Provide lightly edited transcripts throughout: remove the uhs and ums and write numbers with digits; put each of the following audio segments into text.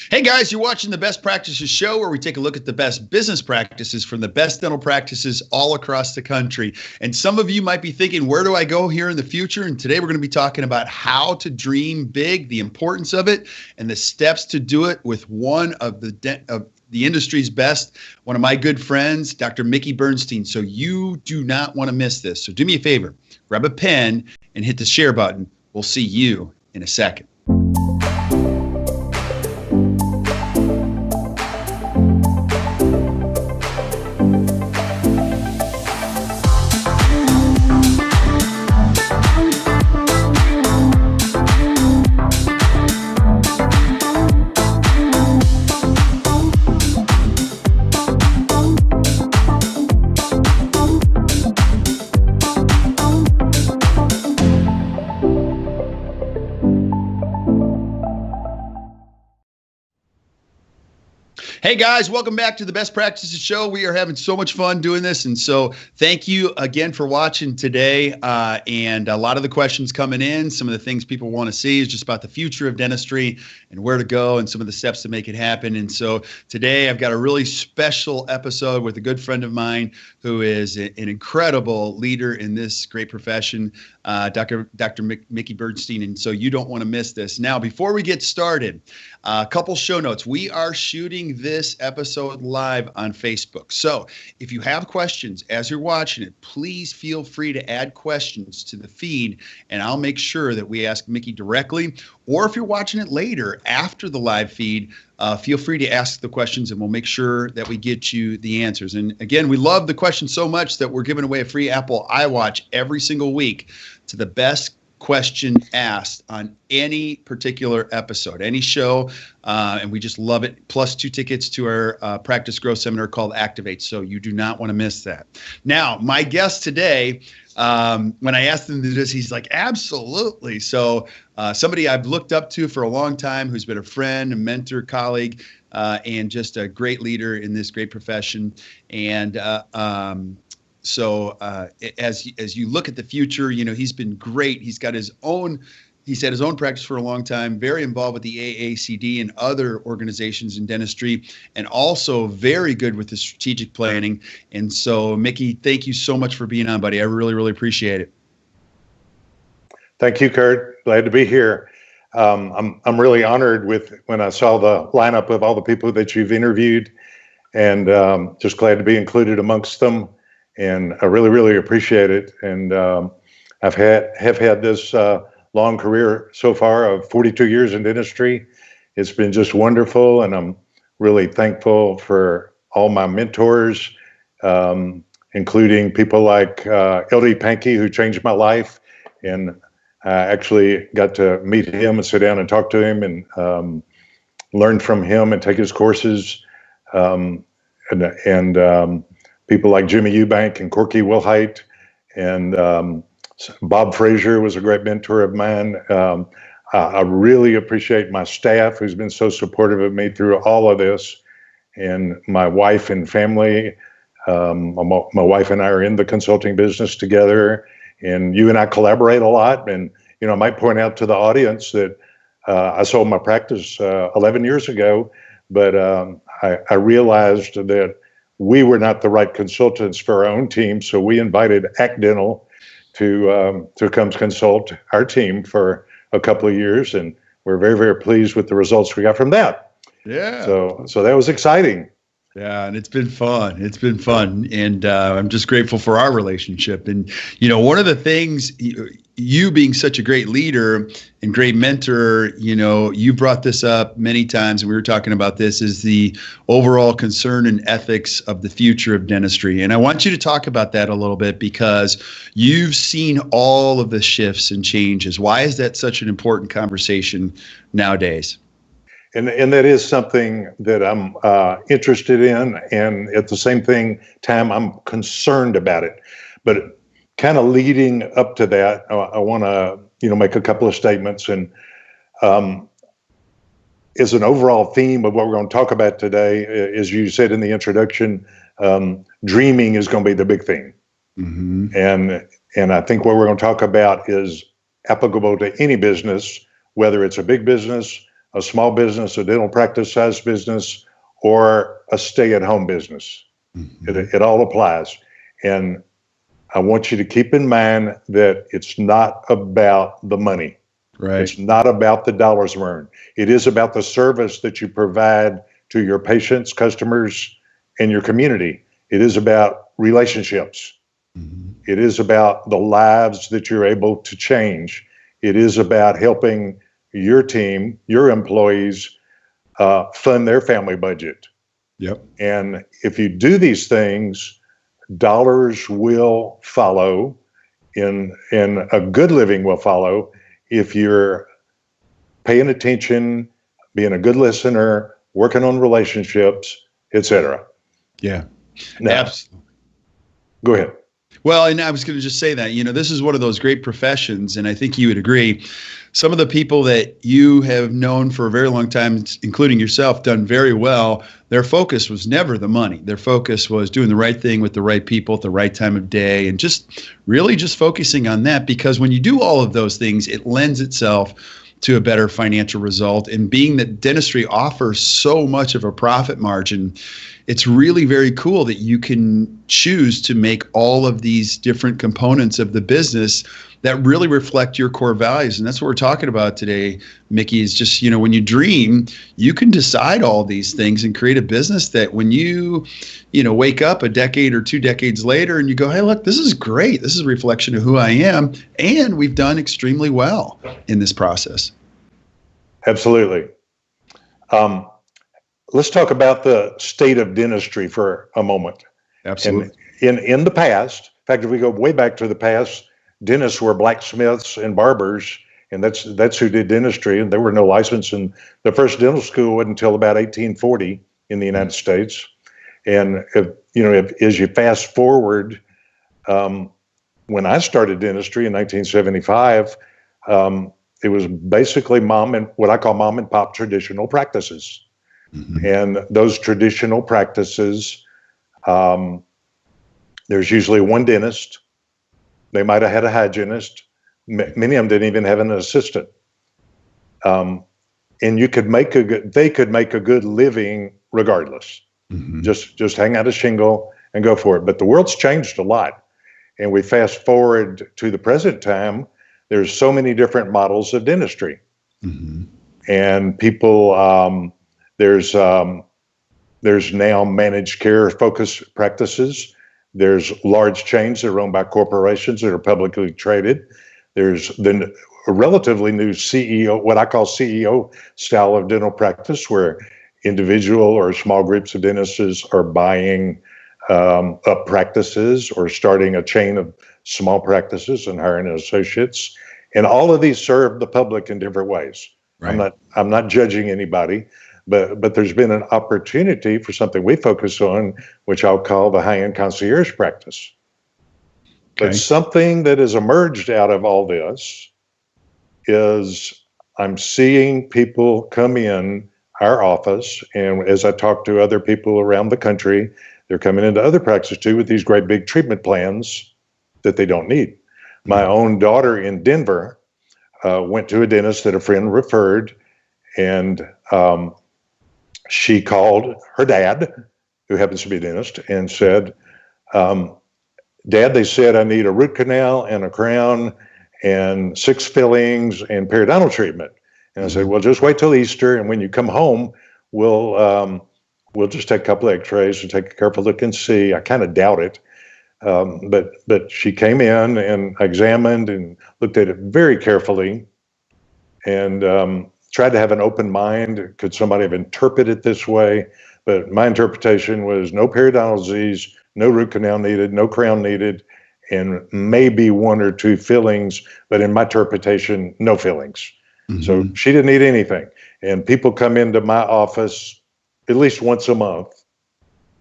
Hey guys, you're watching the Best Practices Show, where we take a look at the best business practices from the best dental practices all across the country. And some of you might be thinking, where do I go here in the future? And today we're going to be talking about how to dream big, the importance of it, and the steps to do it with one of the industry's best, one of my good friends, Dr. Mickey Bernstein. So you do not want to miss this. So do me a favor, grab a pen and hit the share button. We'll see you in a second. Hey guys, welcome back to the Best Practices Show. We are having so much fun doing this, and so thank you again for watching today. And a lot of the questions coming in, some of the things people want to see is just about the future of dentistry and where to go and some of the steps to make it happen. And so today I've got a really special episode with a good friend of mine who is an incredible leader in this great profession, Dr. Mickey Bernstein. And so you don't want to miss this. Now, before we get started, a couple show notes. We are shooting this episode live on Facebook. So if you have questions as you're watching it, please feel free to add questions to the feed, and I'll make sure that we ask Mickey directly. Or if you're watching it later after the live feed, feel free to ask the questions, and we'll make sure that we get you the answers. And again, we love the questions so much that we're giving away a free Apple iWatch every single week to the best question asked on any particular episode, any show, and we just love it. Plus 2 tickets to our practice growth seminar called Activate, so you do not want to miss that. Now, my guest today, when I asked him to do this, he's like, absolutely. So somebody I've looked up to for a long time, who's been a friend, a mentor, colleague, and just a great leader in this great profession. And So as you look at the future, you know, he's been great. He's had his own practice for a long time, very involved with the AACD and other organizations in dentistry, and also very good with the strategic planning. And so, Mickey, thank you so much for being on, buddy. I really, really appreciate it. Thank you, Kurt. Glad to be here. I'm really honored when I saw the lineup of all the people that you've interviewed, and just glad to be included amongst them. And I really, really appreciate it. And have had this long career so far of 42 years in dentistry. It's been just wonderful, and I'm really thankful for all my mentors, including people like L.D. Pankey, who changed my life. And I actually got to meet him and sit down and talk to him and learn from him and take his courses. People like Jimmy Eubank and Corky Wilhite, and Bob Frazier was a great mentor of mine. I really appreciate my staff, who's been so supportive of me through all of this, and my wife and family. My wife and I are in the consulting business together, and you and I collaborate a lot. And you know, I might point out to the audience that I sold my practice 11 years ago, but I realized that we were not the right consultants for our own team, so we invited Act Dental to come consult our team for a couple of years, and we're very, very pleased with the results we got from that. Yeah. So that was exciting. Yeah, and it's been fun. It's been fun, and I'm just grateful for our relationship. And you know, one of the things, you being such a great leader and great mentor, you know, you brought this up many times, and we were talking about this, is the overall concern and ethics of the future of dentistry. And I want you to talk about that a little bit, because you've seen all of the shifts and changes. Why is that such an important conversation nowadays? And that is something that I'm interested in, and at the same time, I'm concerned about it. But kind of leading up to that, I want to make a couple of statements. And as an overall theme of what we're going to talk about today, as you said in the introduction, dreaming is going to be the big thing. Mm-hmm. And I think what we're going to talk about is applicable to any business, whether it's a big business, a small business, a dental practice size business, or a stay-at-home business. It all applies. And I want you to keep in mind that it's not about the money. Right. It's not about the dollars earned. It is about the service that you provide to your patients, customers, and your community. It is about relationships. It is about the lives that you're able to change. It is about helping your team, your employees, fund their family budget. Yep. And if you do these things, dollars will follow, and a good living will follow if you're paying attention, being a good listener, working on relationships, etc. Yeah. Now, Absolutely. go ahead. Well, and I was going to just say that, this is one of those great professions, and I think you would agree. Some of the people that you have known for a very long time, including yourself, done very well, their focus was never the money. Their focus was doing the right thing with the right people at the right time of day, and just really just focusing on that, because when you do all of those things, it lends itself to a better financial result. And being that dentistry offers so much of a profit margin, it's really very cool that you can choose to make all of these different components of the business that really reflect your core values. And that's what we're talking about today, Mickey, is just, when you dream, you can decide all these things and create a business that when you wake up a decade or 2 decades later and you go, hey, look, this is great. This is a reflection of who I am. And we've done extremely well in this process. Absolutely. Let's talk about the state of dentistry for a moment. Absolutely. And in the past, in fact, if we go way back to the past, dentists were blacksmiths and barbers, and that's who did dentistry, and there were no license. And the first dental school wasn't until about 1840 in the United States. And as you fast forward, when I started dentistry in 1975, it was basically what I call mom and pop traditional practices. And those traditional practices, there's usually one dentist. They might have had a hygienist. Many of them didn't even have an assistant. And they could make a good living regardless. Just hang out a shingle and go for it. But the world's changed a lot. And we fast forward to the present time, there's so many different models of dentistry. And people, there's now managed care focused practices. There's large chains that are owned by corporations that are publicly traded. There's a relatively new CEO, what I call CEO style of dental practice, where individual or small groups of dentists are buying up practices or starting a chain of small practices and hiring associates. And all of these serve the public in different ways. Right. I'm not judging anybody. But there's been an opportunity for something we focus on, which I'll call the high-end concierge practice. Okay. But something that has emerged out of all this is I'm seeing people come in our office, and as I talk to other people around the country, they're coming into other practices too with these great big treatment plans that they don't need. My own daughter in Denver went to a dentist that a friend referred, and she called her dad, who happens to be a dentist, and said, Dad, they said I need a root canal and a crown and 6 fillings and periodontal treatment. And I said, well, just wait till Easter, and when you come home, we'll just take a couple of x-rays and take a careful look and see. I kind of doubt it. But she came in and examined and looked at it very carefully and tried to have an open mind. Could somebody have interpreted it this way? But my interpretation was no periodontal disease, no root canal needed, no crown needed, and maybe 1 or 2 fillings. But in my interpretation, no fillings. So she didn't need anything. And people come into my office at least once a month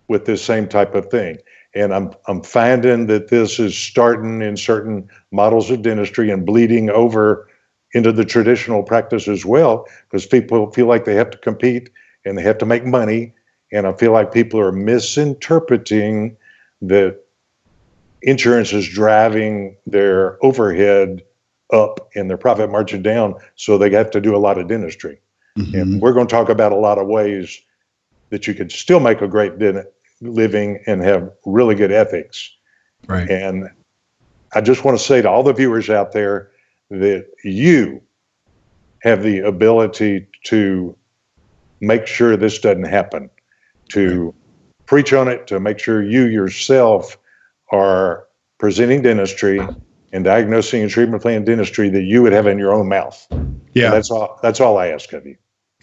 with this same type of thing. And I'm finding that this is starting in certain models of dentistry and bleeding over into the traditional practice as well, because people feel like they have to compete and they have to make money. And I feel like people are misinterpreting that insurance is driving their overhead up and their profit margin down, so they have to do a lot of dentistry. And we're going to talk about a lot of ways that you could still make a great living and have really good ethics. Right. And I just want to say to all the viewers out there that you have the ability to make sure this doesn't happen, to preach on it, to make sure you yourself are presenting dentistry and diagnosing and treatment plan dentistry that you would have in your own mouth. Yeah. And that's all I ask of you.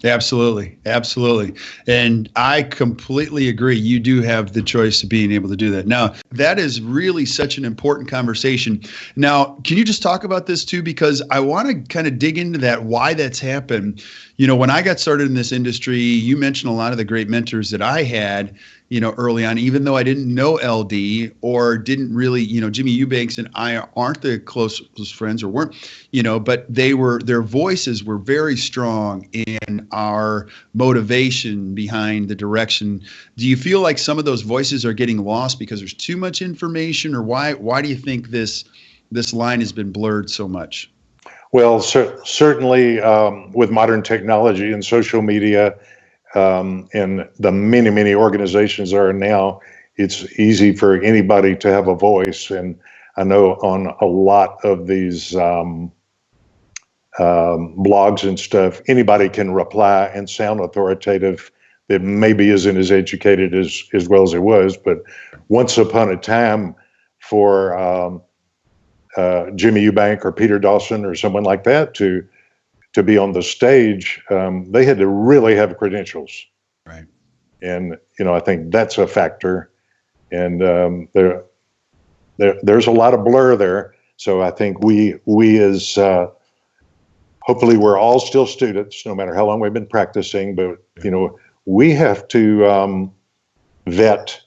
Absolutely. Absolutely. And I completely agree. You do have the choice of being able to do that. Now, that is really such an important conversation. Now, can you just talk about this too? Because I want to kind of dig into that, why that's happened. You know, when I got started in this industry, you mentioned a lot of the great mentors that I had, you know, early on, even though I didn't know LD or didn't really, you know, Jimmy Eubanks and I aren't the closest friends or weren't, you know, but their voices were very strong in our motivation behind the direction. Do you feel like some of those voices are getting lost because there's too much information, or why do you think this line has been blurred so much? Well, certainly with modern technology and social media, and the many, many organizations are now, it's easy for anybody to have a voice. And I know on a lot of these blogs and stuff, anybody can reply and sound authoritative that maybe isn't as educated as well as it was. But once upon a time, for Jimmy Eubank or Peter Dawson or someone like that to be on the stage, they had to really have credentials. Right. And, you know, I think that's a factor. And there's a lot of blur there. So I think we as hopefully we're all still students, no matter how long we've been practicing, but, you know, we have to vet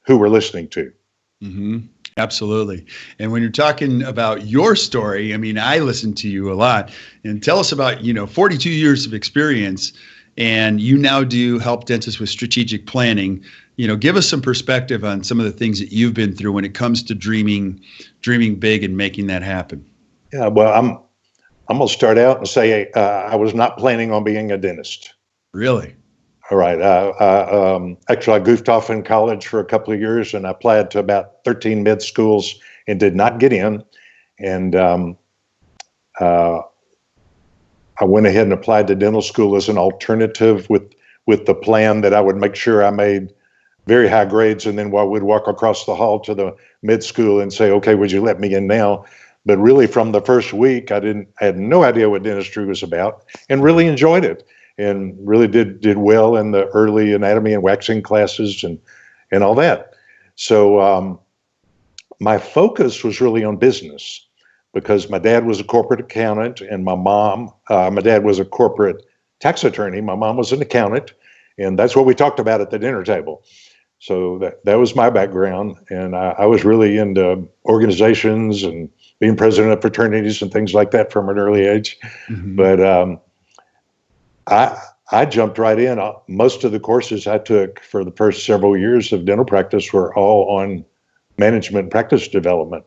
who we're listening to. Mm-hmm. Absolutely. And when you're talking about your story, I mean, I listen to you a lot, and tell us about, you know, 42 years of experience, and you now do help dentists with strategic planning. You know, give us some perspective on some of the things that you've been through when it comes to dreaming big and making that happen. Yeah, well, I'm going to start out and say I was not planning on being a dentist. Really? All right. Actually, I goofed off in college for a couple of years, and I applied to about 13 med schools and did not get in. And I went ahead and applied to dental school as an alternative with the plan that I would make sure I made very high grades, and then I would walk across the hall to the med school and say, okay, would you let me in now? But really, from the first week, I had no idea what dentistry was about, and really enjoyed it. And really did well in the early anatomy and waxing classes and all that. So my focus was really on business, because my dad was a corporate accountant, and my dad was a corporate tax attorney. My mom was an accountant, and that's what we talked about at the dinner table. So that was my background, and I was really into organizations and being president of fraternities and things like that from an early age. Mm-hmm. But I jumped right in. Most of the courses I took for the first several years of dental practice were all on management practice development.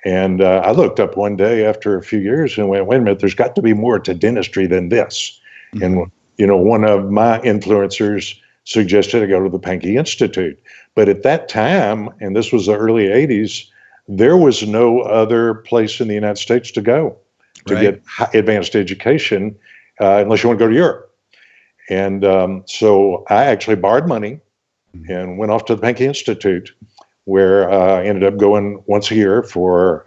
And I looked up one day after a few years and went, wait a minute, there's got to be more to dentistry than this. Mm-hmm. And, you know, one of my influencers suggested I go to the Pankey Institute. But at that time, and this was the early 80s, there was no other place in the United States to go to get advanced education unless you want to go to Europe. And so I actually borrowed money and went off to the Pankey Institute, where I ended up going once a year for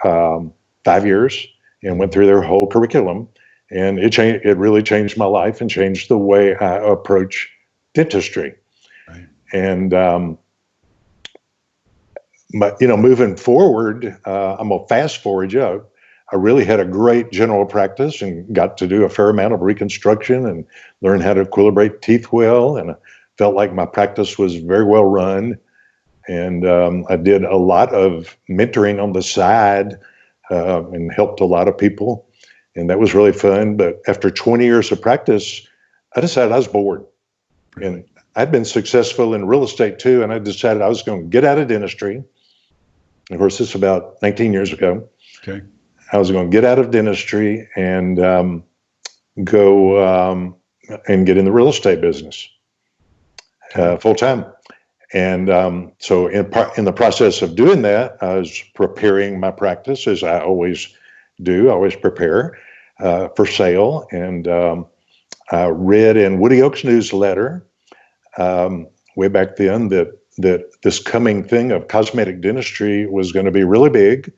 5 years and went through their whole curriculum. And it really changed my life and changed the way I approach dentistry. Right. And, you know, moving forward, I'm going to fast forward you. I really had a great general practice and got to do a fair amount of reconstruction and learn how to equilibrate teeth well. And I felt like my practice was very well run. And I did a lot of mentoring on the side and helped a lot of people. And that was really fun. But after 20 years of practice, I decided I was bored. And I'd been successful in real estate too. And I decided I was going to get out of dentistry. And of course, this is about 19 years ago. Okay. I was going to get out of dentistry and go and get in the real estate business full time. And so in the process of doing that, I was preparing my practice, as I always do. I always prepare for sale. And I read in Woody Oak's newsletter way back then that this coming thing of cosmetic dentistry was going to be really big,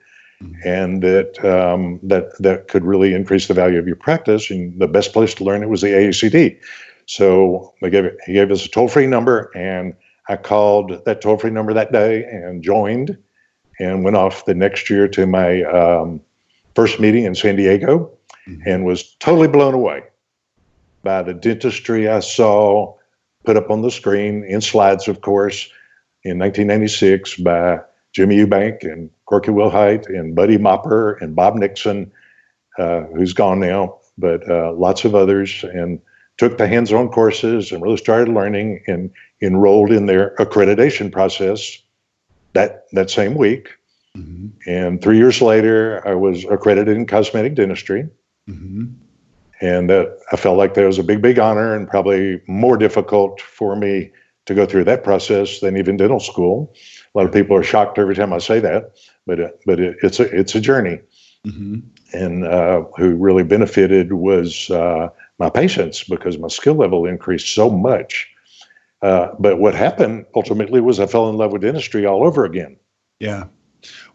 and that could really increase the value of your practice. And the best place to learn it was the AACD. So he gave us a toll-free number, and I called that toll-free number that day and joined, and went off the next year to my first meeting in San Diego, and was totally blown away by the dentistry I saw put up on the screen in slides, of course, in 1996 by Jimmy Eubank and Corky Wilhite and Buddy Mopper and Bob Nixon, who's gone now, but lots of others, and took the hands-on courses and really started learning and enrolled in their accreditation process that same week. Mm-hmm. And 3 years later, I was accredited in cosmetic dentistry. Mm-hmm. And I felt like that was a big, big honor, and probably more difficult for me to go through that process than even dental school. A lot of people are shocked every time I say that, but it's a journey. Mm-hmm. And who really benefited was my patients, because my skill level increased so much. But what happened ultimately was I fell in love with dentistry all over again. Yeah.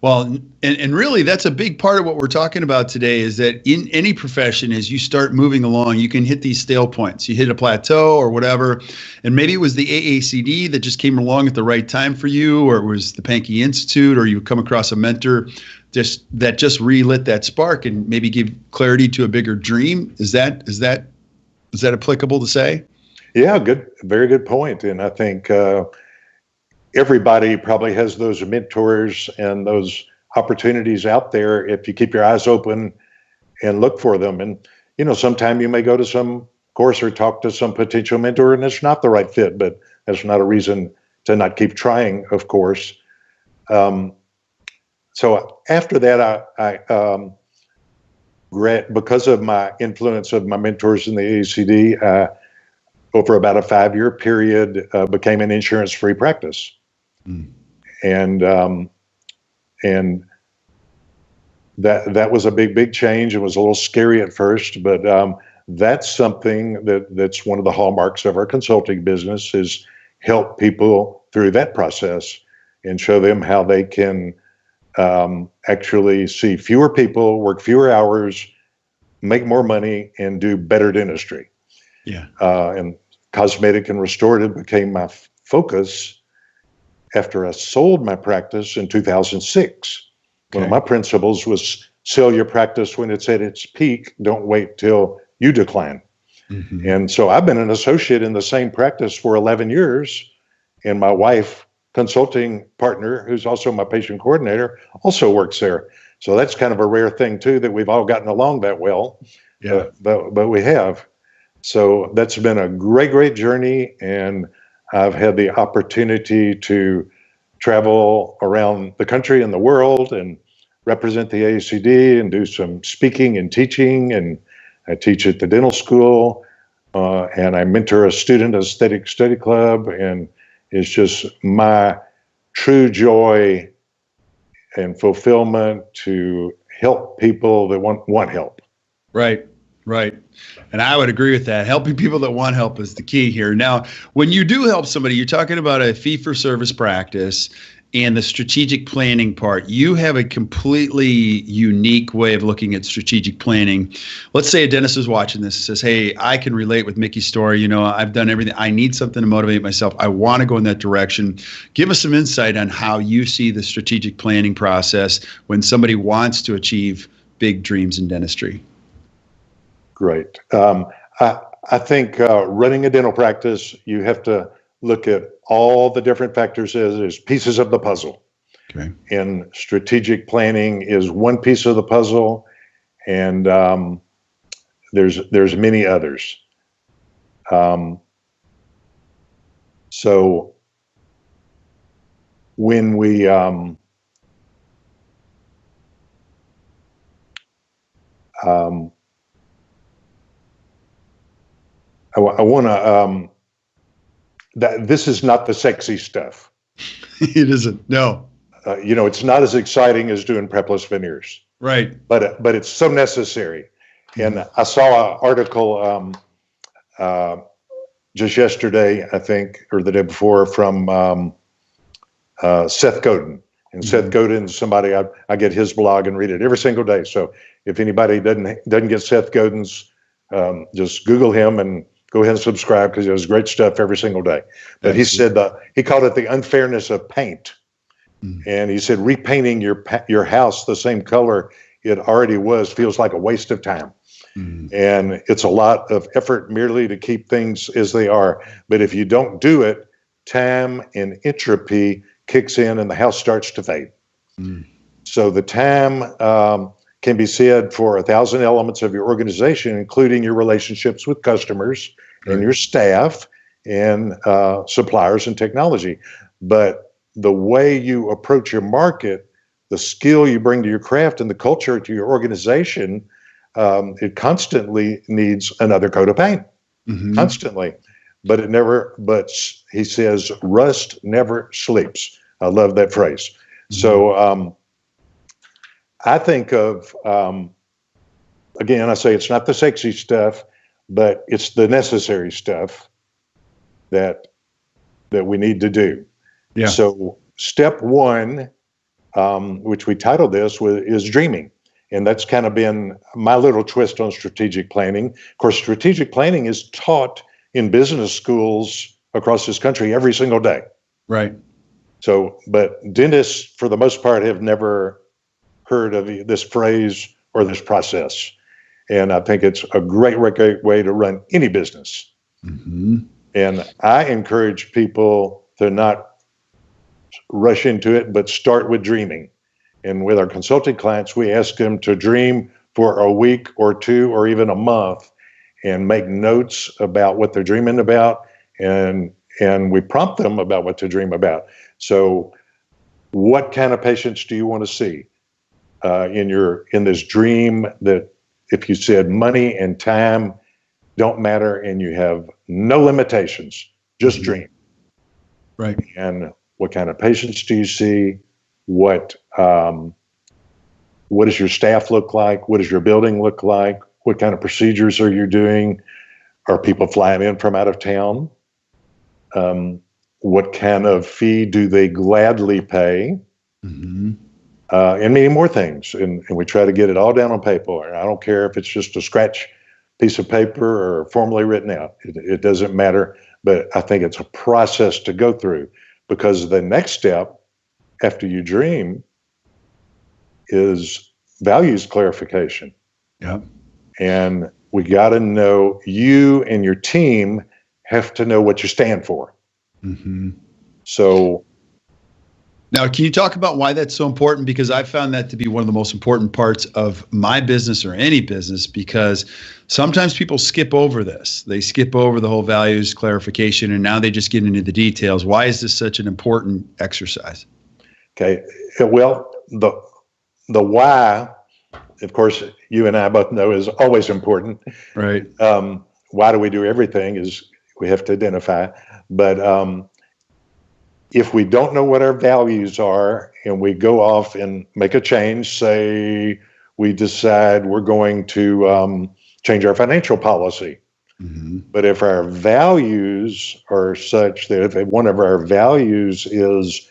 Well, and really that's a big part of what we're talking about today, is that in any profession, as you start moving along, you can hit these stale points. You hit a plateau or whatever. And maybe it was the AACD that just came along at the right time for you, or it was the Pankey Institute, or you come across a mentor that just relit that spark and maybe give clarity to a bigger dream. Is that applicable to say? Yeah, very good point. And I think everybody probably has those mentors and those opportunities out there if you keep your eyes open and look for them. And, sometime you may go to some course or talk to some potential mentor and it's not the right fit, but that's not a reason to not keep trying, of course. So after that, I because of my influence of my mentors in the AACD, over about a 5-year period, became an insurance-free practice. Mm. And that was a big change. It was a little scary at first, but that's something that's one of the hallmarks of our consulting business, is help people through that process and show them how they can actually see fewer people, work fewer hours, make more money, and do better dentistry. Yeah. And cosmetic and restorative became my focus after I sold my practice in 2006. Okay. One of my principles was sell your practice when it's at its peak. Don't wait till you decline. Mm-hmm. And so I've been an associate in the same practice for 11 years. And my wife, consulting partner, who's also my patient coordinator, also works there. So that's kind of a rare thing too, that we've all gotten along that well. Yeah. But we have. So that's been a great journey. And I've had the opportunity to travel around the country and the world and represent the AACD and do some speaking and teaching. And I teach at the dental school, and I mentor a student aesthetic study club. And it's just my true joy and fulfillment to help people that want help. Right. And I would agree with that. Helping people that want help is the key here. Now, when you do help somebody, you're talking about a fee-for-service practice and the strategic planning part. You have a completely unique way of looking at strategic planning. Let's say a dentist is watching this and says, hey, I can relate with Mickey's story. I've done everything. I need something to motivate myself. I want to go in that direction. Give us some insight on how you see the strategic planning process when somebody wants to achieve big dreams in dentistry. Great. I think running a dental practice, you have to look at all the different factors as pieces of the puzzle. Okay. And strategic planning is one piece of the puzzle, and there's many others. So when we I want to, this is not the sexy stuff. It isn't. No. It's not as exciting as doing prepless veneers. Right. But it's so necessary. And I saw an article just yesterday, I think, or the day before, from Seth Godin. And Seth Godin is somebody I get his blog and read it every single day. So if anybody doesn't get Seth Godin's, just Google him and go ahead and subscribe, because he has great stuff every single day. But he said he called it the unfairness of paint. And he said repainting your house the same color it already was feels like a waste of time. And it's a lot of effort merely to keep things as they are. But if you don't do it, time and entropy kicks in and the house starts to fade. So the time can be said for 1,000 elements of your organization, including your relationships with customers and your staff and suppliers and technology. But the way you approach your market, the skill you bring to your craft, and the culture to your organization, it constantly needs another coat of paint, constantly. But he says, rust never sleeps. I love that phrase. So I think of, again, I say it's not the sexy stuff, but it's the necessary stuff that we need to do. Yeah. So step one, which we titled this, is dreaming. And that's kind of been my little twist on strategic planning. Of course, strategic planning is taught in business schools across this country every single day. Right. So, but dentists, for the most part, have never heard of this phrase or this process. And I think it's a great way to run any business. And I encourage people to not rush into it, but start with dreaming. And with our consulting clients, we ask them to dream for a week or two or even a month and make notes about what they're dreaming about. And we prompt them about what to dream about. So what kind of patients do you want to see in this dream, that if you said money and time don't matter and you have no limitations, just dream. Right. And what kind of patients do you see? What does your staff look like? What does your building look like? What kind of procedures are you doing? Are people flying in from out of town? What kind of fee do they gladly pay? And many more things. And we try to get it all down on paper. I don't care if it's just a scratch piece of paper or formally written out. It doesn't matter. But I think it's a process to go through, because the next step after you dream is values clarification. Yeah. And we got to know, you and your team have to know what you stand for. So now, can you talk about why that's so important? Because I found that to be one of the most important parts of my business, or any business, because sometimes people skip over this. They skip over the whole values clarification, and now they just get into the details. Why is this such an important exercise? Okay. Well, the why, of course, you and I both know, is always important. Right. Why do we do everything is we have to identify. But if we don't know what our values are and we go off and make a change, say we decide we're going to change our financial policy. But if our values are such that if one of our values is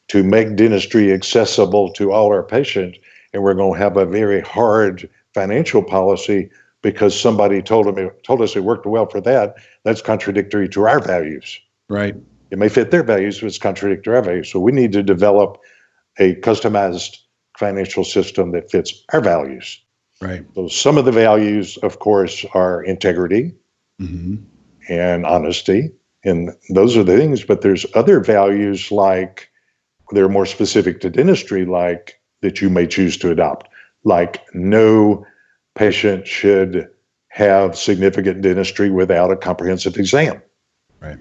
to make dentistry accessible to all our patients, and we're going to have a very hard financial policy because somebody told us it worked well for that, that's contradictory to our values. Right. It may fit their values, but it's contradictory to our values. So we need to develop a customized financial system that fits our values. Right. So some of the values, of course, are integrity and honesty. And those are the things, but there's other values, like they're more specific to dentistry, like that you may choose to adopt, like no patient should have significant dentistry without a comprehensive exam. Right.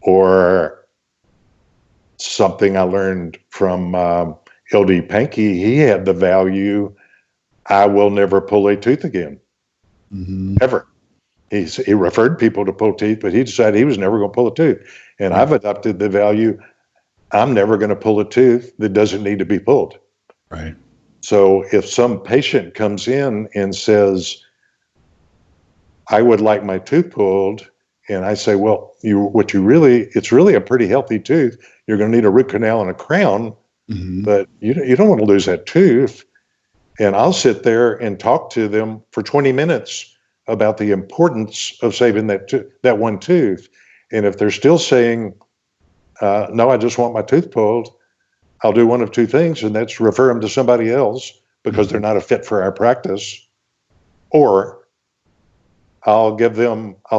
Or something I learned from L.D. Pankey, he had the value, I will never pull a tooth again, ever. He referred people to pull teeth, but he decided he was never going to pull a tooth. And I've adopted the value, I'm never going to pull a tooth that doesn't need to be pulled. Right. So if some patient comes in and says, I would like my tooth pulled, and I say, well, it's really a pretty healthy tooth. You're going to need a root canal and a crown, but you don't want to lose that tooth. And I'll sit there and talk to them for 20 minutes about the importance of saving that one tooth. And if they're still saying, no, I just want my tooth pulled, I'll do one of two things, and that's refer them to somebody else because they're not a fit for our practice. Or I'll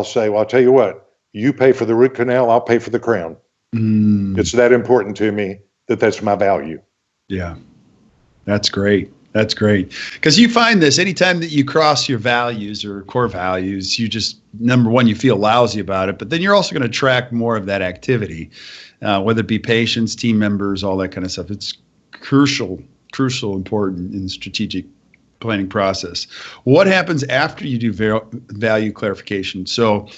say, well, I'll tell you what, you pay for the root canal, I'll pay for the crown. It's that important to me that's my value. Yeah, that's great. That's great. Because you find this anytime that you cross your values or core values, you just, number one, you feel lousy about it, but then you're also going to attract more of that activity, whether it be patients, team members, all that kind of stuff. It's crucial, important in the strategic planning process. What happens after you do value clarification? So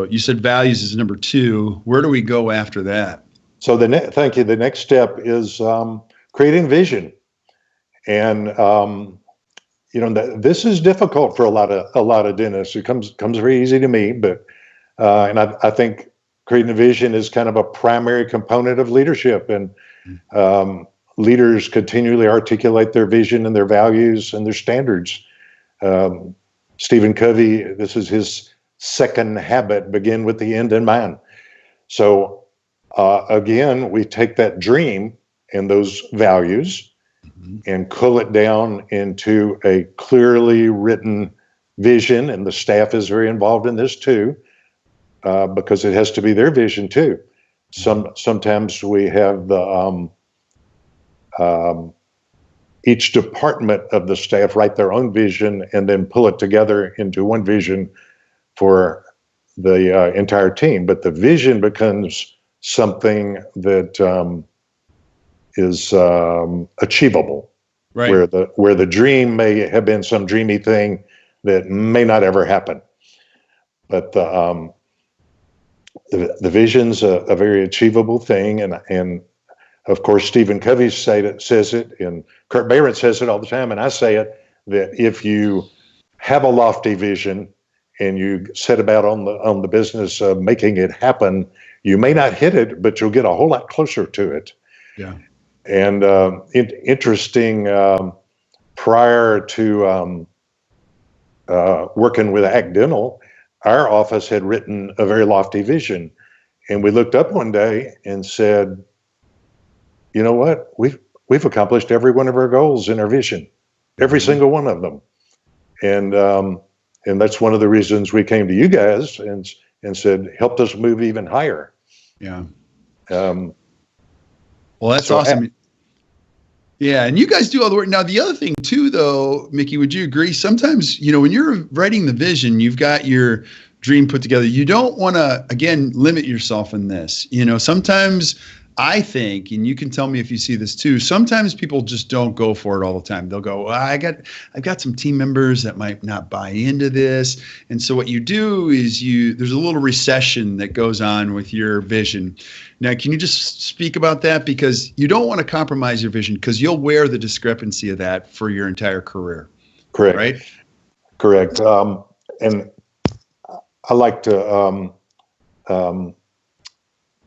you said values is number 2. Where do we go after that? So thank you. The next step is creating vision. And this is difficult for a lot of dentists. It comes very easy to me, but and I think creating a vision is kind of a primary component of leadership. And leaders continually articulate their vision and their values and their standards. Stephen Covey, this is his second habit: begin with the end in mind. So again, we take that dream and those values and cull it down into a clearly written vision. And the staff is very involved in this too, because it has to be their vision too. Sometimes we have each department of the staff write their own vision and then pull it together into one vision for the entire team. But the vision becomes something that is achievable, right? Where the dream may have been some dreamy thing that may not ever happen, but the vision's a very achievable thing, and of course Stephen Covey says it, and Kurt Barrett says it all the time, and I say it, that if you have a lofty vision and you set about on the business of making it happen, you may not hit it, but you'll get a whole lot closer to it. Yeah. And interesting, prior to working with Act Dental, our office had written a very lofty vision. And we looked up one day and said, you know what? We've accomplished every one of our goals in our vision, every single one of them. And that's one of the reasons we came to you guys and said, helped us move even higher. Yeah. Well, that's awesome. Yeah, and you guys do all the work. Now, the other thing too, though, Mickey, would you agree? Sometimes, when you're writing the vision, you've got your dream put together. You don't want to, again, limit yourself in this. Sometimes I think, and you can tell me if you see this too, sometimes people just don't go for it all the time. They'll go, well, I've got some team members that might not buy into this. And so what you do is there's a little recession that goes on with your vision. Now, can you just speak about that? Because you don't want to compromise your vision, because you'll wear the discrepancy of that for your entire career. Correct. Right? Correct. And I like to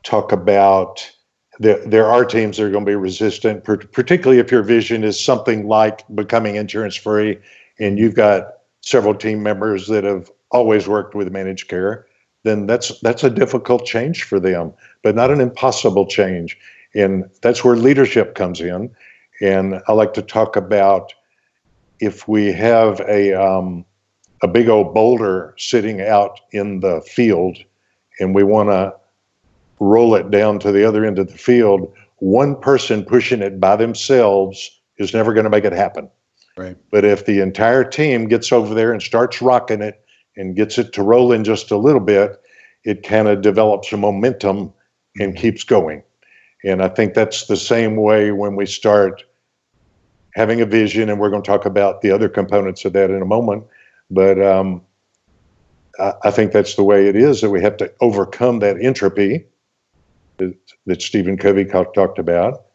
talk about there are teams that are going to be resistant, particularly if your vision is something like becoming insurance free and you've got several team members that have always worked with managed care. Then that's a difficult change for them, but not an impossible change. And that's where leadership comes in. And I like to talk about, if we have a big old boulder sitting out in the field and we want to roll it down to the other end of the field, one person pushing it by themselves is never going to make it happen. Right. But if the entire team gets over there and starts rocking it and gets it to roll in just a little bit, it kind of develops a momentum and keeps going. And I think that's the same way when we start having a vision, and we're going to talk about the other components of that in a moment. But I think that's the way it is, that we have to overcome that entropy that Stephen Covey talked about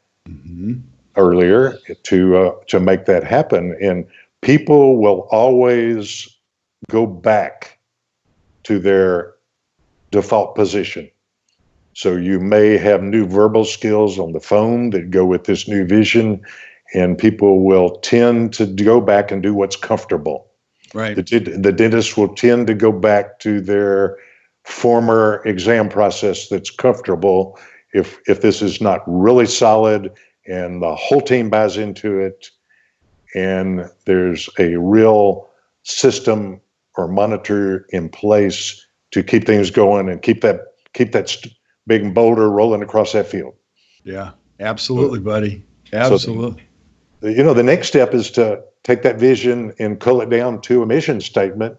earlier to make that happen. And people will always go back to their default position. So you may have new verbal skills on the phone that go with this new vision, and people will tend to go back and do what's comfortable. Right. The dentist will tend to go back to their former exam process that's comfortable if this is not really solid and the whole team buys into it and there's a real system or monitor in place to keep things going and keep that big boulder rolling across that field. Yeah, absolutely, buddy. Absolutely. So, the next step is to take that vision and cull it down to a mission statement.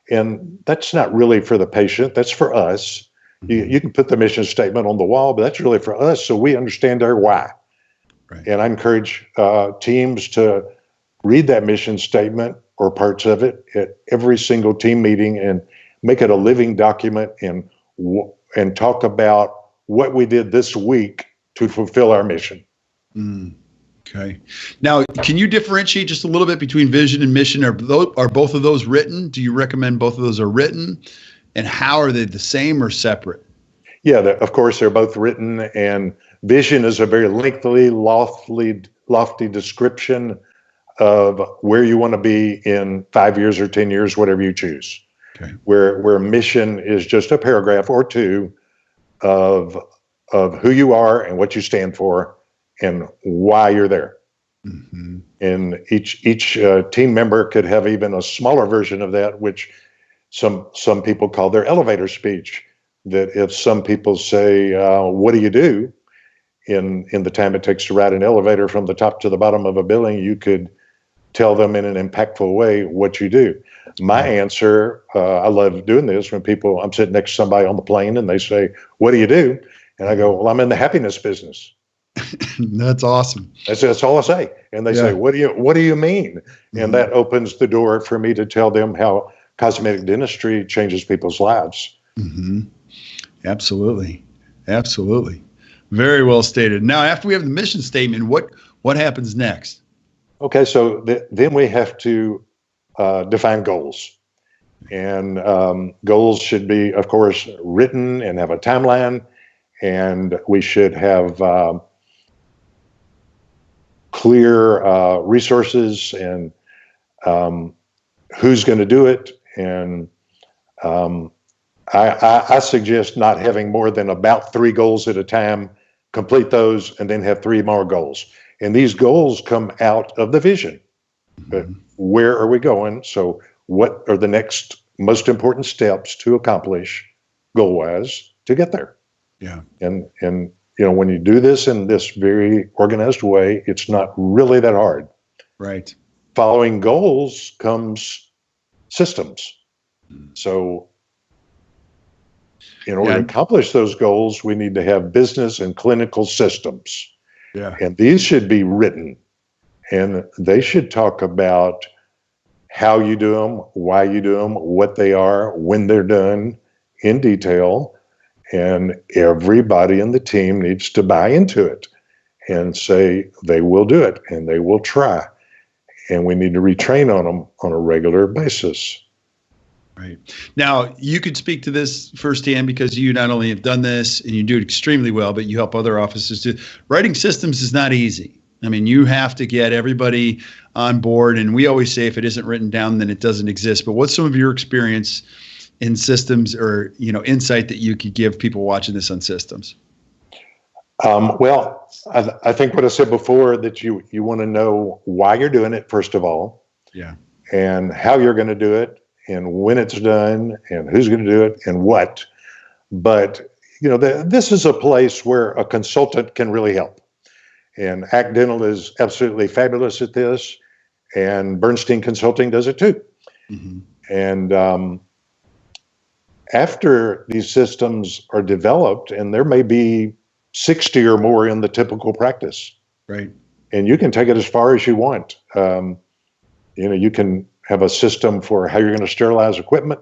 And that's not really for the patient. That's for us. You can put the mission statement on the wall, but that's really for us so we understand our why. Right. And I encourage teams to read that mission statement or parts of it at every single team meeting and make it a living document and talk about what we did this week to fulfill our mission. Okay. Now, can you differentiate just a little bit between vision and mission? Are both of those written? Do you recommend both of those are written? And how are they the same or separate? Yeah, of course, they're both written. And vision is a very lengthy, lofty description of where you want to be in 5 years or 10 years, whatever you choose. Okay. Where mission is just a paragraph or two of who you are and what you stand for and why you're there. And each team member could have even a smaller version of that, which some people call their elevator speech. That if some people say, what do you do in the time it takes to ride an elevator from the top to the bottom of a building, you could tell them in an impactful way what you do. My answer, I love doing this when I'm sitting next to somebody on the plane and they say, what do you do? And I go, well, I'm in the happiness business. That's awesome. That's all I say. And they say, what do you mean? And that opens the door for me to tell them how cosmetic dentistry changes people's lives. Absolutely. Absolutely. Very well stated. Now, after we have the mission statement, what happens next? Okay, so then we have to define goals. And goals should be, of course, written and have a timeline. And we should have clear resources and who's going to do it. And I suggest not having more than about 3 goals at a time, complete those, and then have 3 more goals. And these goals come out of the vision. Where are we going? So what are the next most important steps to accomplish goal-wise to get there? Yeah. And when you do this in this very organized way, it's not really that hard. Right. Following goals comes systems. So in order to accomplish those goals, we need to have business and clinical systems. Yeah. And these should be written. And they should talk about how you do them, why you do them, what they are, when they're done in detail. And everybody in the team needs to buy into it and say they will do it and they will try. And we need to retrain on them on a regular basis. Right. Now, you could speak to this firsthand because you not only have done this and you do it extremely well, but you help other offices too. Writing systems is not easy. I mean, you have to get everybody on board. And we always say if it isn't written down, then it doesn't exist. But what's some of your experience in systems or, insight that you could give people watching this on systems? Well, I think what I said before, that you want to know why you're doing it, first of all. Yeah. And how you're going to do it and when it's done and who's going to do it and what. But, this is a place where a consultant can really help. And Act Dental is absolutely fabulous at this. And Bernstein Consulting does it too. And after these systems are developed, and there may be 60 or more in the typical practice. Right. And you can take it as far as you want. You can have a system for how you're going to sterilize equipment.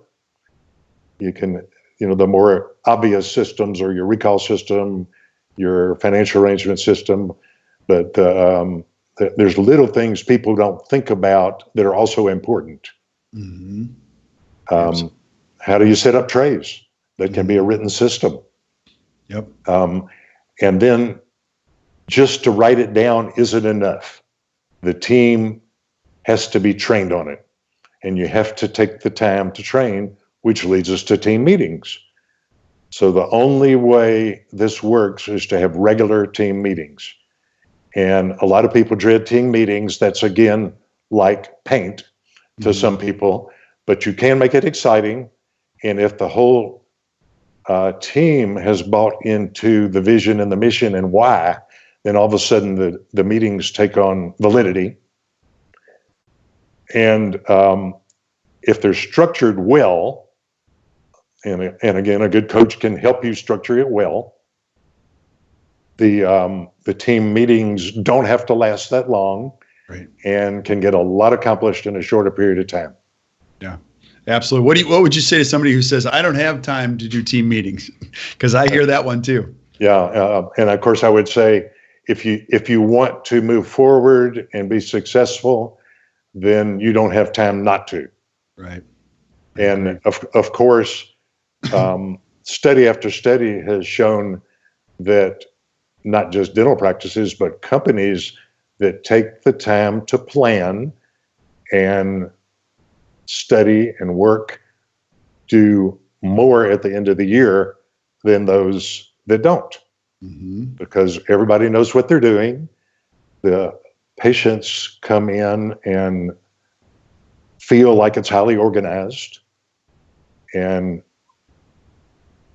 You can, the more obvious systems are your recall system, your financial arrangement system, but there's little things people don't think about that are also important. Mm-hmm. How do you set up trays? That can be a written system. Yep. And then just to write it down isn't enough. The team has to be trained on it, and you have to take the time to train, which leads us to team meetings. So the only way this works is to have regular team meetings. And a lot of people dread team meetings. That's, again, like paint to some people, but you can make it exciting. And if the whole team has bought into the vision and the mission and why, then all of a sudden the meetings take on validity. And if they're structured well, and again, a good coach can help you structure it well, the team meetings don't have to last that long, right, and can get a lot accomplished in a shorter period of time. Yeah, absolutely. What would you say to somebody who says, I don't have time to do team meetings? Because I hear that one too. Yeah, and of course I would say, if you want to move forward and be successful, then you don't have time not to. Right. And of course, study after study has shown that not just dental practices, but companies that take the time to plan and study and work do more at the end of the year than those that don't. Mm-hmm. Because everybody knows what they're doing. The patients come in and feel like it's highly organized, and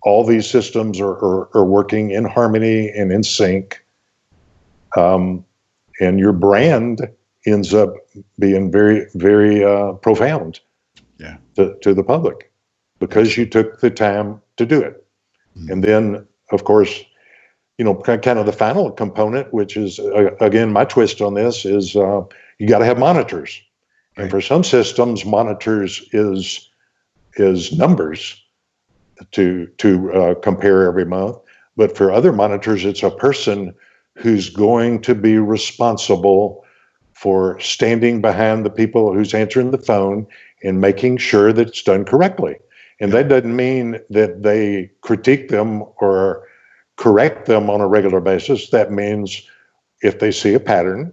all these systems are working in harmony and in sync. And your brand ends up being very, very profound to the public, because you took the time to do it. Mm-hmm. And then, of course, kind of the final component, which is, again, my twist on this is you got to have monitors. Right. And for some systems, monitors is numbers to compare every month. But for other monitors, it's a person who's going to be responsible for standing behind the people who's answering the phone and making sure that it's done correctly. And that doesn't mean that they critique them or correct them on a regular basis. That means if they see a pattern,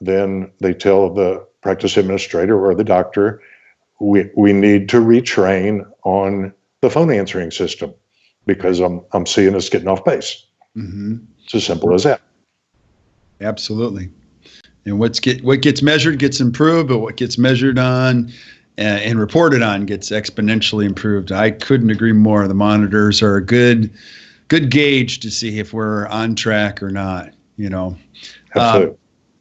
then they tell the practice administrator or the doctor, we need to retrain on the phone answering system, because I'm seeing us getting off base. Mm-hmm. It's as simple as that. Absolutely. And what gets measured gets improved, but what gets measured on and reported on gets exponentially improved. I couldn't agree more. The monitors are a good gauge to see if we're on track or not. Absolutely.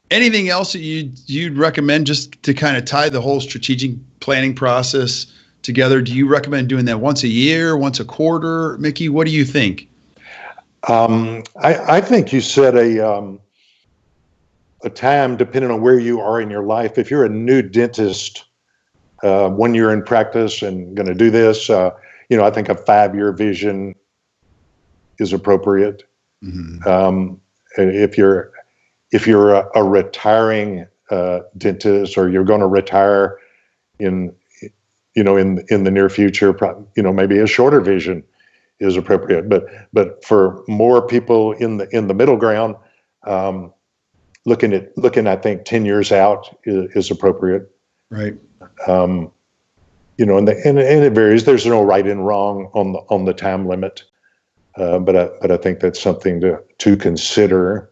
Anything else that you'd recommend, just to kind of tie the whole strategic planning process together? Do you recommend doing that once a year, once a quarter? Mickey, what do you think? I think you set a time depending on where you are in your life. If you're a new dentist, 1 year in practice and going to do this, I think a 5-year vision is appropriate. Mm-hmm. If you're a retiring dentist, or you're going to retire in the near future, maybe a shorter vision is appropriate. But for more people in the middle ground, looking I think 10 years out is appropriate. Right. And it varies. There's no right and wrong on the time limit, but I think that's something to consider.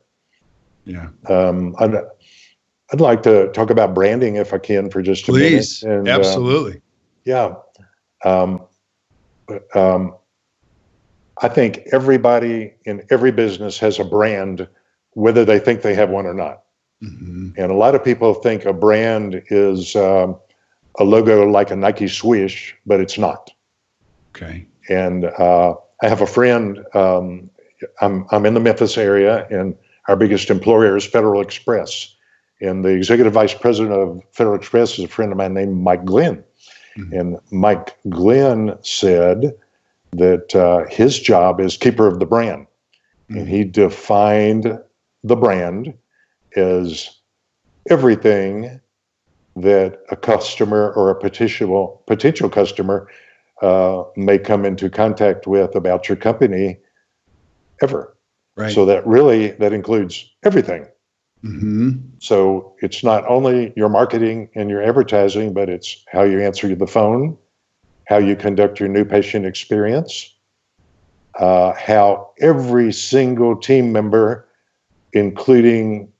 Yeah. I'd like to talk about branding, if I can, for just a minute. Please. And, absolutely. I think everybody in every business has a brand, whether they think they have one or not. Mm-hmm. And a lot of people think a brand is a logo like a Nike swoosh, but it's not. Okay. And I have a friend, I'm in the Memphis area, and our biggest employer is Federal Express. And the executive vice president of Federal Express is a friend of mine named Mike Glenn. And Mike Glenn said that his job is keeper of the brand. And he defined the brand as everything that a customer or a potential customer may come into contact with about your company ever. Right. So that includes everything. So it's not only your marketing and your advertising, but it's how you answer the phone, how you conduct your new patient experience, how every single team member, including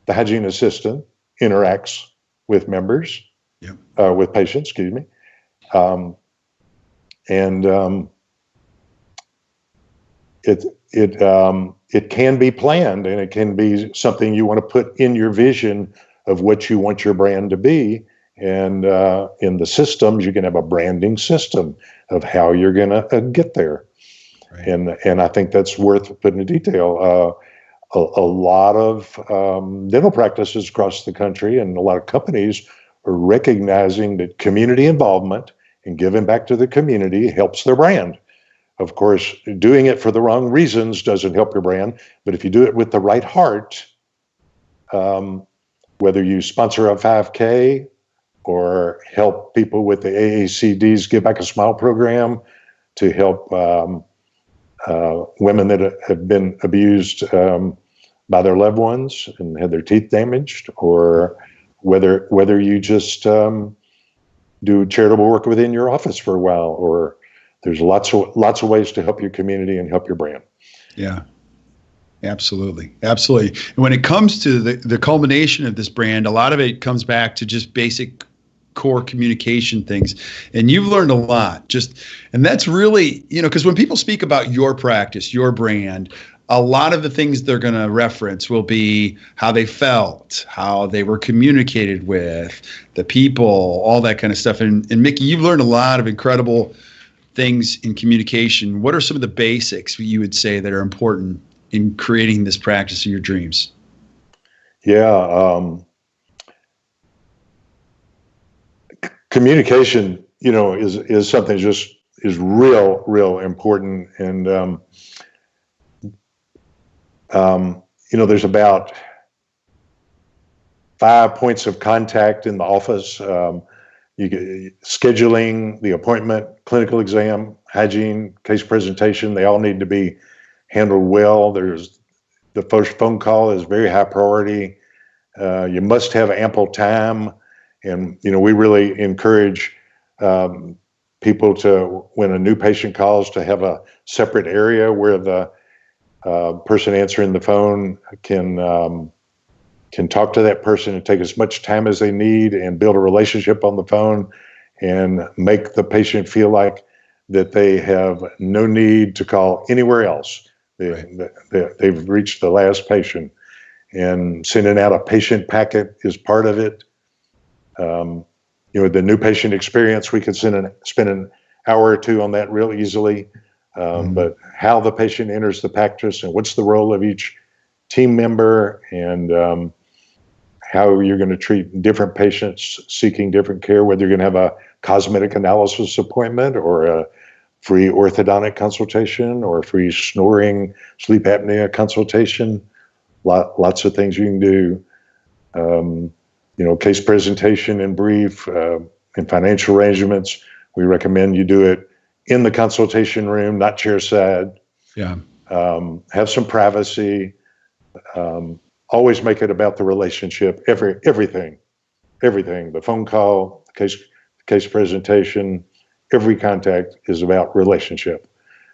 the hygiene assistant, interacts with members, with patients, excuse me. It can be planned, and it can be something you want to put in your vision of what you want your brand to be. And in the systems, you can have a branding system of how you're going to get there. Right. And I think that's worth putting in detail. A lot of dental practices across the country and a lot of companies are recognizing that community involvement and giving back to the community helps their brand. Of course, doing it for the wrong reasons doesn't help your brand, but if you do it with the right heart, whether you sponsor a 5K or help people with the AACD's Give Back a Smile program to help women that have been abused by their loved ones and had their teeth damaged, or whether you just do charitable work within your office for a while, or there's lots of ways to help your community and help your brand. Yeah, absolutely. And when it comes to the culmination of this brand, a lot of it comes back to just basic core communication things. And you've learned a lot, and that's really, because when people speak about your practice, your brand, a lot of the things they're going to reference will be how they felt, how they were communicated with, the people, all that kind of stuff. And Mickey, you've learned a lot of incredible things in communication. What are some of the basics you would say that are important in creating this practice of your dreams? Yeah. Communication, is something just is real important. And, there's about 5 points of contact in the office. Scheduling the appointment, clinical exam, hygiene, case presentation, they all need to be handled well. There's the first phone call is very high priority. You must have ample time. And, we really encourage people to, when a new patient calls, to have a separate area where the person answering the phone can talk to that person and take as much time as they need and build a relationship on the phone and make the patient feel like that they have no need to call anywhere else. They've reached the last patient, and sending out a patient packet is part of it. The new patient experience, we could spend an hour or two on that real easily. But how the patient enters the practice and what's the role of each team member, and how you're going to treat different patients seeking different care, whether you're going to have a cosmetic analysis appointment or a free orthodontic consultation or a free snoring, sleep apnea consultation. Lots of things you can do. Case presentation in brief, and financial arrangements. We recommend you do it in the consultation room, not chairside. Yeah. Have some privacy. Always make it about the relationship. Everything. The phone call, the case presentation, every contact is about relationship.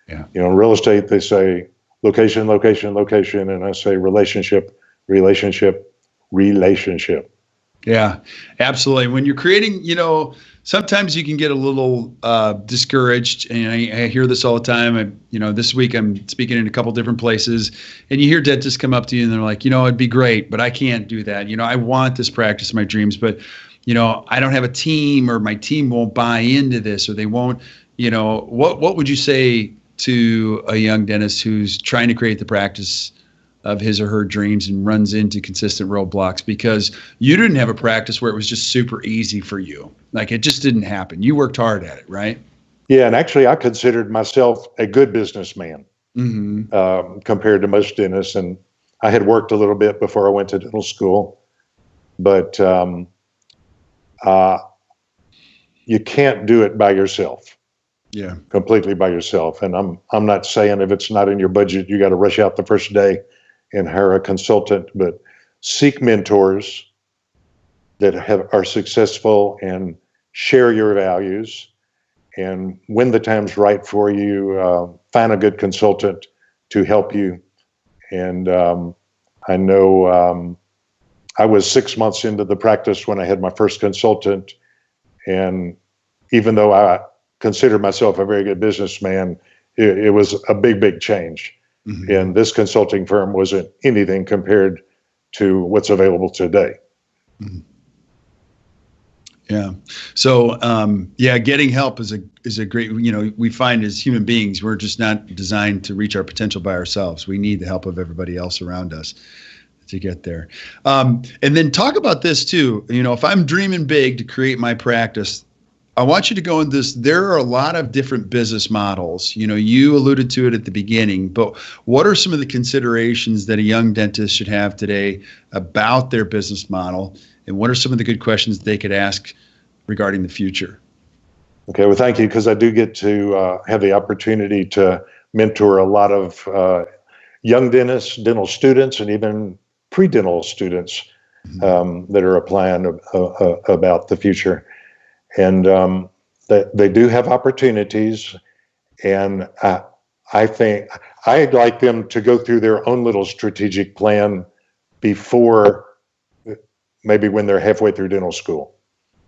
Yeah. In real estate, they say location, and I say relationship. Yeah, absolutely. When you're creating, sometimes you can get a little discouraged, and I hear this all the time. This week I'm speaking in a couple different places, and you hear dentists come up to you and they're like, it'd be great, but I can't do that. I want this practice of my dreams, but I don't have a team, or my team won't buy into this, or they won't. What would you say to a young dentist who's trying to create the practice of his or her dreams and runs into consistent roadblocks because you didn't have a practice where it was just super easy for you. Like it just didn't happen. You worked hard at it, right? Yeah, and actually, I considered myself a good businessman compared to most dentists. And I had worked a little bit before I went to dental school, but you can't do it by yourself. Yeah, completely by yourself. And I'm not saying if it's not in your budget, you got to rush out the first day and hire a consultant, but seek mentors that are successful and share your values. And when the time's right for you, find a good consultant to help you. And I know I was 6 months into the practice when I had my first consultant. And even though I consider myself a very good businessman, it was a big, big change. And this consulting firm wasn't anything compared to what's available today. Yeah. So, getting help is a great, we find as human beings, we're just not designed to reach our potential by ourselves. We need the help of everybody else around us to get there. And then talk about this too. If I'm dreaming big to create my practice, I want you to go in this. There are a lot of different business models. You alluded to it at the beginning, but what are some of the considerations that a young dentist should have today about their business model? And what are some of the good questions they could ask regarding the future? Okay, well, thank you, because I do get to have the opportunity to mentor a lot of young dentists, dental students, and even pre-dental students that are applying about the future. And they do have opportunities, and I think I'd like them to go through their own little strategic plan before maybe when they're halfway through dental school.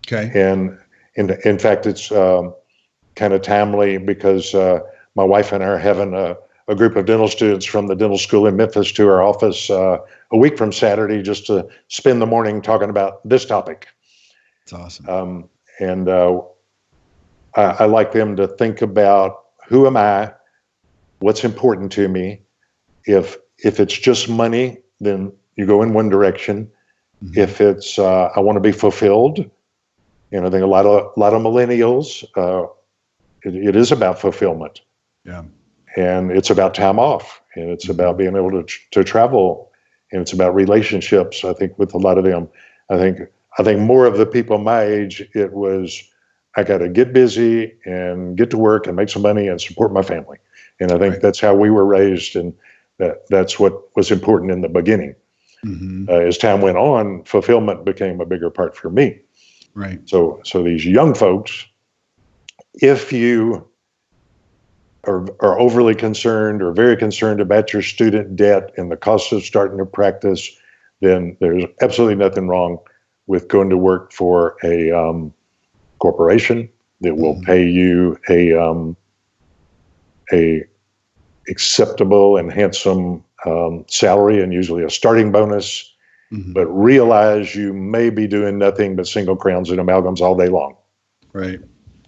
Okay. And in fact, it's kind of timely because my wife and I are having a group of dental students from the dental school in Memphis to our office a week from Saturday just to spend the morning talking about this topic. That's awesome. And I like them to think about, who am I? What's important to me? If it's just money, then you go in one direction. If it's I want to be fulfilled, I think a lot of millennials, it is about fulfillment. Yeah. And it's about time off, and it's about being able to travel, and it's about relationships. I think with a lot of them, I think more of the people my age, it was, I got to get busy and get to work and make some money and support my family. And I think that's how we were raised, and that's what was important in the beginning. As time went on, fulfillment became a bigger part for me. Right. So these young folks, if you are overly concerned or very concerned about your student debt and the cost of starting a practice, then there's absolutely nothing wrong with going to work for a corporation that will pay you a acceptable and handsome salary, and usually a starting bonus. But realize you may be doing nothing but single crowns and amalgams all day long. Right.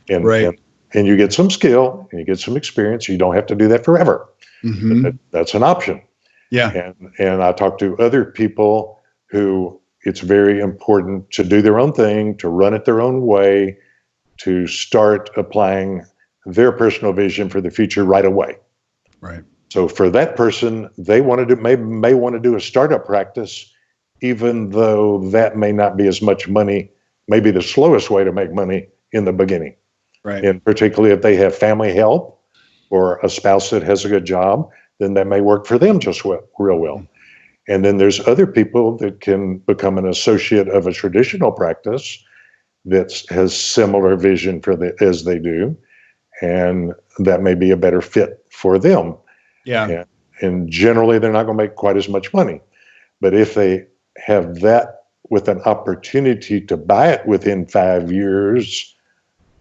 And you get some skill and you get some experience. You don't have to do that forever. That's an option. Yeah. And I talk to other people who it's very important to do their own thing, to run it their own way, to start applying their personal vision for the future right away. Right. So for that person, they want to do, may want to do a startup practice, even though that may not be as much money, maybe the slowest way to make money in the beginning. Right. And particularly if they have family help or a spouse that has a good job, then that may work for them just real well. And then there's other people that can become an associate of a traditional practice that has similar vision as they do, and that may be a better fit for them. Yeah. And generally, they're not going to make quite as much money. But if they have that with an opportunity to buy it within 5 years,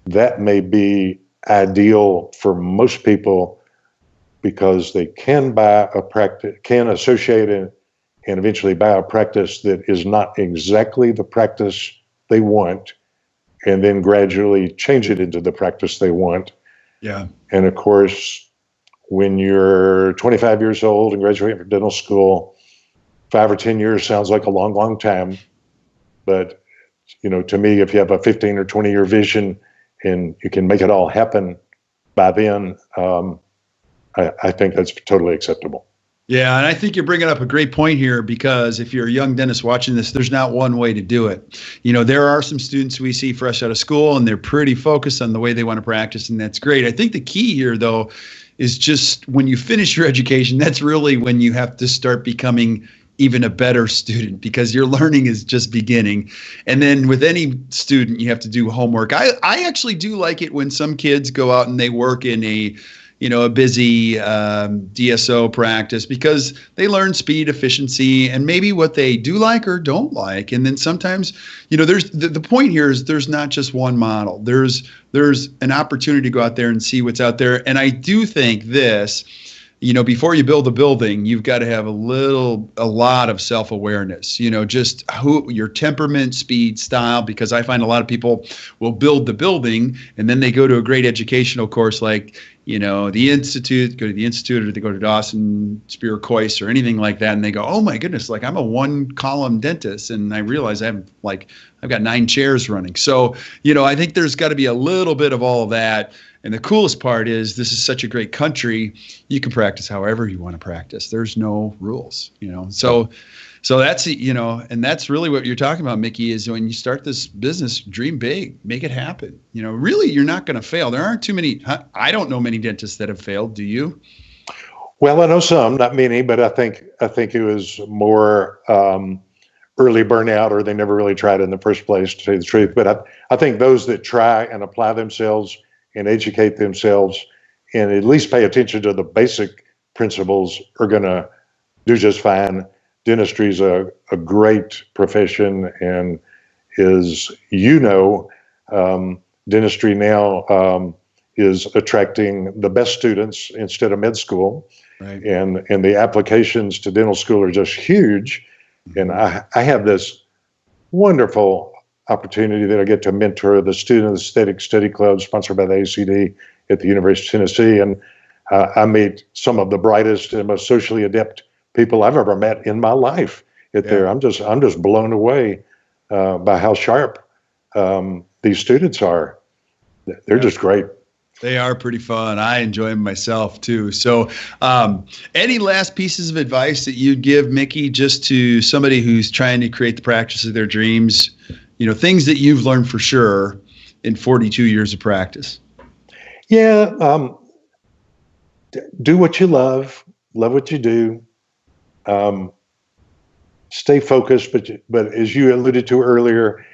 that may be ideal for most people, because they can buy a practice, can associate it, and eventually buy a practice that is not exactly the practice they want, and then gradually change it into the practice they want. Yeah. And of course, when you're 25 years old and graduating from dental school, 5 or 10 years sounds like a long, long time. But, to me, if you have a 15 or 20-year vision and you can make it all happen by then, I think that's totally acceptable. Yeah, and I think you're bringing up a great point here, because if you're a young dentist watching this, there's not one way to do it. There are some students we see fresh out of school, and they're pretty focused on the way they want to practice, and that's great. I think the key here, though, is just when you finish your education, that's really when you have to start becoming even a better student, because your learning is just beginning. And then with any student, you have to do homework. I actually do like it when some kids go out and they work in a busy DSO practice, because they learn speed, efficiency, and maybe what they do like or don't like. And then sometimes, there's the point here is there's not just one model. There's an opportunity to go out there and see what's out there. And I do think this, before you build a building, you've got to have a lot of self-awareness, just your temperament, speed, style, because I find a lot of people will build the building and then they go to a great educational course like, the Institute, go to the Institute, or they go to Dawson, Spear, Coyce, or anything like that. And they go, oh my goodness, like I'm a 1-column dentist. And I realize I've got 9 chairs running. So, I think there's got to be a little bit of all of that. And the coolest part is this is such a great country. You can practice however you want to practice. There's no rules, So that's, and that's really what you're talking about, Mickey, is when you start this business, dream big, make it happen. Really, you're not going to fail. There aren't too many. I don't know many dentists that have failed. Do you? Well, I know some, not many, but I think it was more early burnout, or they never really tried in the first place, to tell you the truth. But I think those that try and apply themselves and educate themselves and at least pay attention to the basic principles are going to do just fine. Dentistry is a great profession, and is, dentistry now is attracting the best students instead of med school. Right. And the applications to dental school are just huge. And I have this wonderful opportunity that I get to mentor the Student Aesthetic Study Club, sponsored by the ACD at the University of Tennessee. And I meet some of the brightest and most socially adept people I've ever met in my life there. I'm just blown away by how sharp these students are. They're just great. They are pretty fun. I enjoy them myself too. So any last pieces of advice that you'd give, Mickey, just to somebody who's trying to create the practice of their dreams, things that you've learned for sure in 42 years of practice? Yeah. Do what you love what you do. Stay focused, but as you alluded to earlier,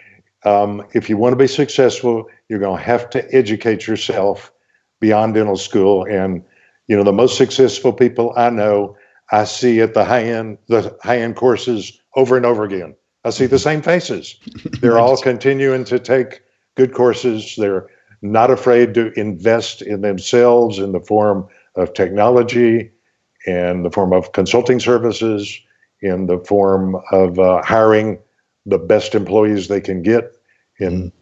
if you want to be successful, you're going to have to educate yourself beyond dental school. And, the most successful people I know, I see at the high-end courses over and over again. I see the same faces. They're all continuing to take good courses. They're not afraid to invest in themselves in the form of technology, in the form of consulting services, in the form of hiring the best employees they can get. And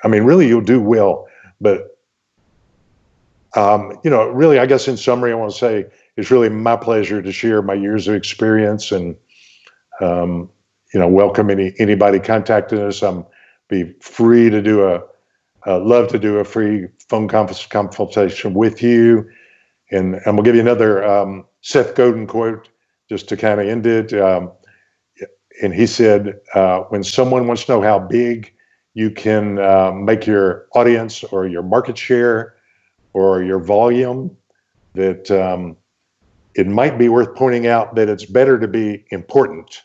I mean, really, you'll do well. But, really, I guess in summary, I want to say it's really my pleasure to share my years of experience and, welcome anybody contacting us. I'm be free to love to do a free phone consultation with you. And we'll give you another Seth Godin quote just to kind of end it. And he said, when someone wants to know how big you can make your audience or your market share or your volume, that it might be worth pointing out that it's better to be important,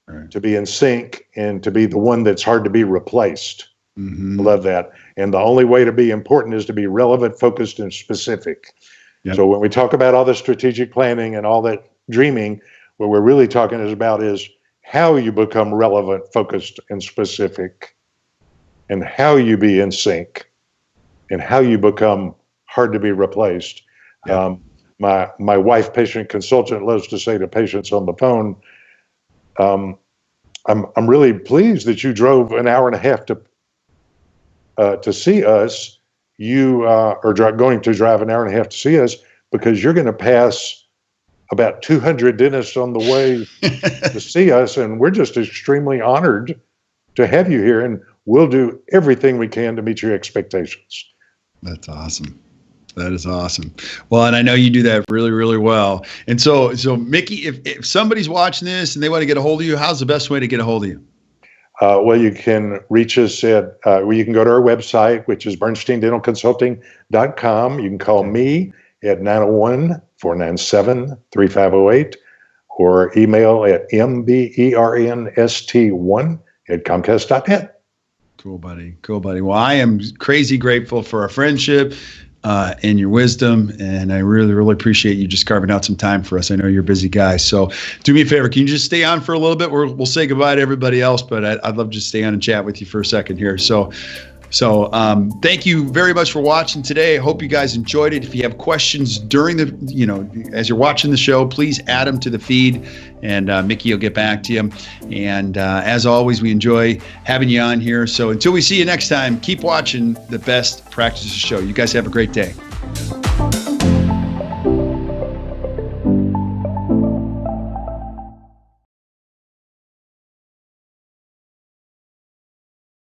right, to be in sync, and to be the one that's hard to be replaced. Mm-hmm. I love that. And the only way to be important is to be relevant, focused, and specific. Yep. So when we talk about all the strategic planning and all that dreaming, what we're really talking about is how you become relevant, focused, and specific, and how you be in sync, and how you become hard to be replaced. Yep. My wife, patient consultant, loves to say to patients on the phone, I'm really pleased that you drove an hour and a half to see us. You are going to drive an hour and a half to see us because you're going to pass about 200 dentists on the way to see us, and we're just extremely honored to have you here, and we'll do everything we can to meet your expectations. That's awesome. That is awesome. Well, and I know you do that really, really well. And so Mickey, if somebody's watching this and they want to get a hold of you, how's the best way to get a hold of you? Well, you can reach us at, you can go to our website, which is bernsteindentalconsulting.com. You can call me at 901-497-3508 or email at mbernst1@comcast.net. Cool, buddy. Cool, buddy. Well, I am crazy grateful for our friendship and your wisdom, and I really, really appreciate you just carving out some time for us. I know you're a busy guy, so do me a favor. Can you just stay on for a little bit? We'll say goodbye to everybody else, but I'd love to just stay on and chat with you for a second here. So thank you very much for watching today. I hope you guys enjoyed it. If you have questions during as you're watching the show, please add them to the feed, and Mickey will get back to you. And as always, we enjoy having you on here. So until we see you next time, keep watching the Best Practices Show. You guys have a great day.